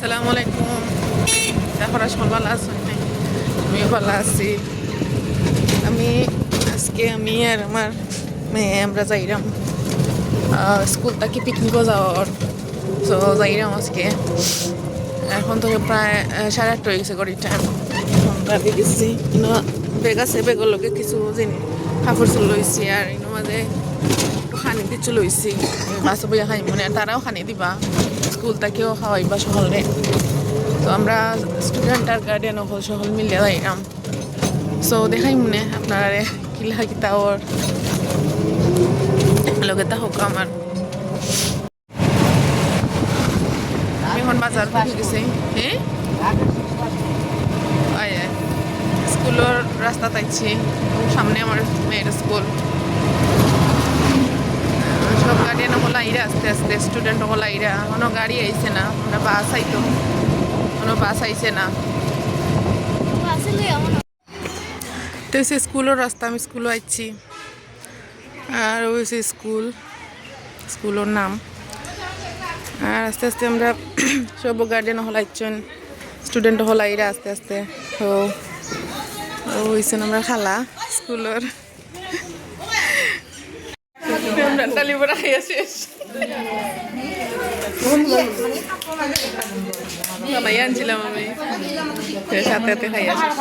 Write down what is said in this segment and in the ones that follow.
আসসালামু আলাইকুম। আপনারা সবাই ভালো আছেন? আমিও ভালো আছি। আমি আর আমার মেয়ে আমরা যাইরাম স্কুল থেকে পিকনিকও যাওয়ার। তো যাইরাম আজকে। এখন তো প্রায় 8:30 হয়ে গেছে গড়ির টাইম। আমরা দেখেছি বেগ আছে, বেগের লোকে কিছু জিনিস কাপড় চুল লইছি আর ইনো মাঝে খানি কিছু লইছি বাসা বইয়া খাই মনে তারাও খানি দিবা, স্কুল থেকেও খাওয়াইবা সকলে। তো আমরা স্টুডেন্ট আর গার্ডিয়ান সকল মিলিয়ে যাইলাম। সো দেখাই মনে আপনারা কিলা কিতা ওর লগে তা হোক আমার। আমি এখন বাজার বুঝে গেছি। হ্যাঁ স্কুলের রাস্তা তাইছি, সামনে আমার মেয়ের স্কুল। সব গার্ডিয়ান হল আইরা আস্তে আস্তে, স্টুডেন্ট হল আইরা। কোনো গাড়ি আইছে না, মানে বাস আইতো, কোনো বাস আইছে না। তো সে স্কুলের রাস্তা, আমি স্কুলে আইছি আর ওই সে স্কুলের নাম। আর আস্তে আস্তে আমরা সব গার্ডিয়ান হল আইছেন, স্টুডেন্ট হল আইরা আস্তে আস্তে। তো হয়েছেন আমরা খালা স্কুলের ডালিবরা খাইয়া শেষ। বানাই আনছিলাম আমি, সাথে সাথে খাইয়া শেষ।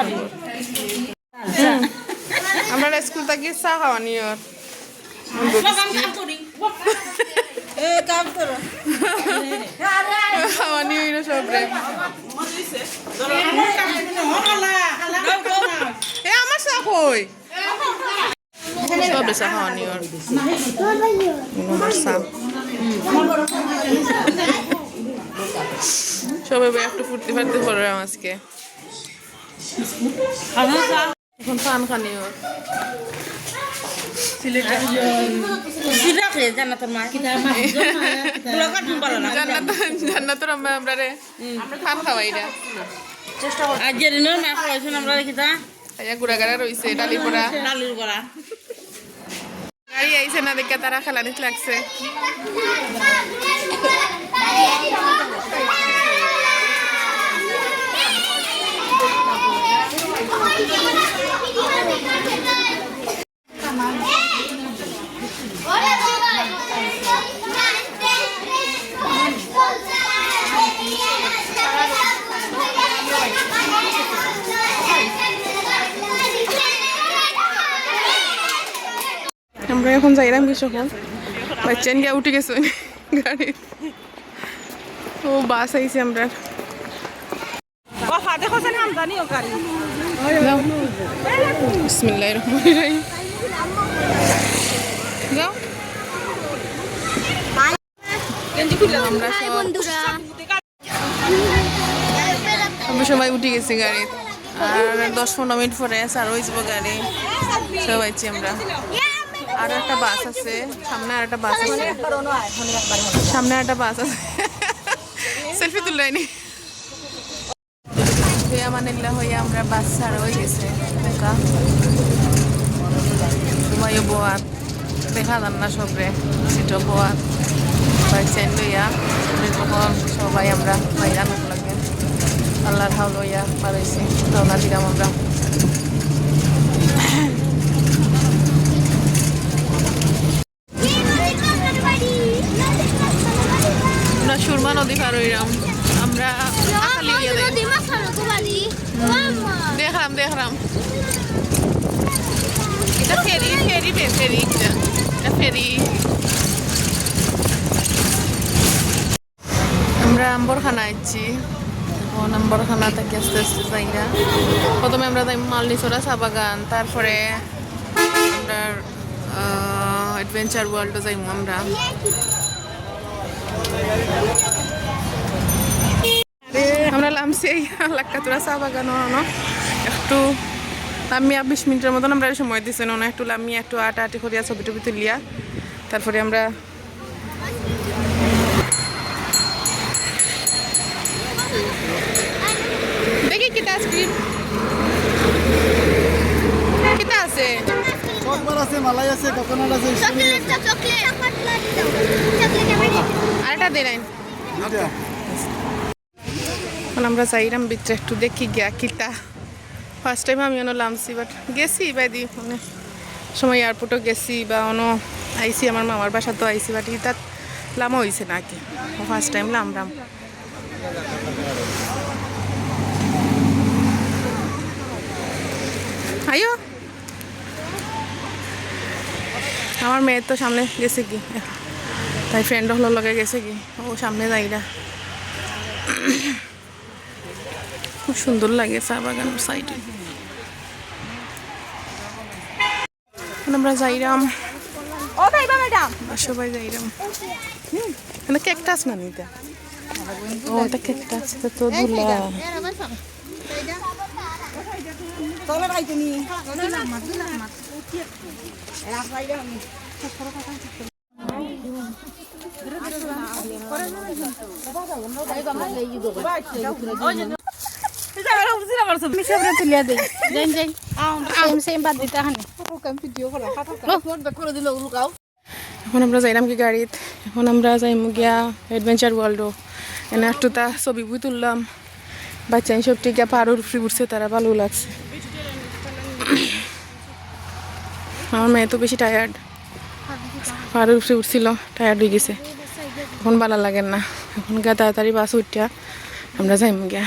আমরা স্কুল থেকে চা খাওয়া নিয়র খাওয়া নিয়ে সবরে। আমার চা কই সব চা খাওয়া নিয়র চা সবাই একটু ফুর্তি ফার্তি করলাম আজকে। এখন পান খানি ওর জান্নাতের আমরা রে খান খাওয়াই না গুড়া গাড়া রয়েছে ডালির পরা গাড়ি আইছে না দেখে তারা খেলানিস লাগছে। আমরা এখন যাইলাম কি সকল বাচ্চান গিয়ে উঠে গেছে গাড়ি। ও বাস আইছে আমরা বিসমিল্লাহির রহমানির রহিম। যাও আমরা সবাই উঠে গেছি গাড়ি। আর 10-15 মিনিট পরে আর হয়েছিল গাড়ি সব আইছি আমরা। আর একটা বাস আছে সামনে, আর একটা বাস আছে সামনে, আর একটা বাস আছে। সেলফি তুললাইনি মানিল্লা হয়ে আমরা বাস ছাড়া হয়ে গেছে। তোমায় বোয়াত দেখা যান না সবরে সেটা বোয়াত বাইচাইন লইয়া তখন সবাই আমরা বাইরা নোক লাগে আল্লাহর হাও লইয়া বাড়াইছি রওনা দিলাম আমরা। সুরমা নদী পার হইলাম আমরা। দেখলাম এটা ফেরি ফেরি ফেরি এটা ফেরি। আমরা আম্বরখানা আইছি এখন। আম্বরখানা থেকে আস্তে আস্তে যাই না। প্রথমে আমরা যাই মালনিচড়া চা বাগান, তারপরে আমরা অ্যাডভেঞ্চার ওয়ার্ল্ডে যাইমু আমরা। আমরা নামছি লাক্কাতুরা চা বাগান একটু নামিয়া 20 মিনিটের মতন আমরা সময় দিচ্ছি না, একটু নামিয়া একটু আটি করিয়া ছবি টবি তুলিয়া তারপরে আমরা দেখি কিতা আইসক্রিম কিতা আছে, মালাই আছে, কোকোনাট আছে, আরেকটা দে নাই। এখন আমরা যাইরাম ভিতরে একটু দেখি গিয়া কিতা ফার্স্ট টাইম আমি অন্য লামছি বাট গেছি বাইদি মানে সময় এয়ারপোর্টও গেছি বা অন্য আইসি আমার মামার বাসা তো আইসি বাট ইতাত লামা হয়েছে নাকি ফার্স্ট টাইম লামরাম আইও আমার মেয়ের তো সামনে গেছে কি তাই ফ্রেন্ড হলো লগে গেছে কি ও সামনে যাইরা খুব সুন্দর লাগে চা বাগানের সাইডে আমরা যাইরাম ও ভাইবা ম্যাডাম সবাই যাইরাম এখানে ক্যাকটাস না নিতে ও এটা ক্যাকটাস তো দুলা তোলে ভাই তুমি না মাত রাখবাইলে আমি এখন আমরা যাইলাম কি গাড়িত এখন আমরা যাইম গিয়া অ্যাডভেঞ্চার ওয়ার্ল্ডও এনে একটু তা ছবি বই তুললাম বাচ্চা সব টিকা পাহাড়ের উপরে উঠছে তারা ভালো লাগছে আমার মেয়ে তো বেশি টায়ার্ড পাহাড়ের উপরে উঠছিল টায়ার্ড হয়ে গেছে এখন ভালো লাগে না এখন গা তাড়াতাড়ি বাস উঠা আমরা যাইম গিয়া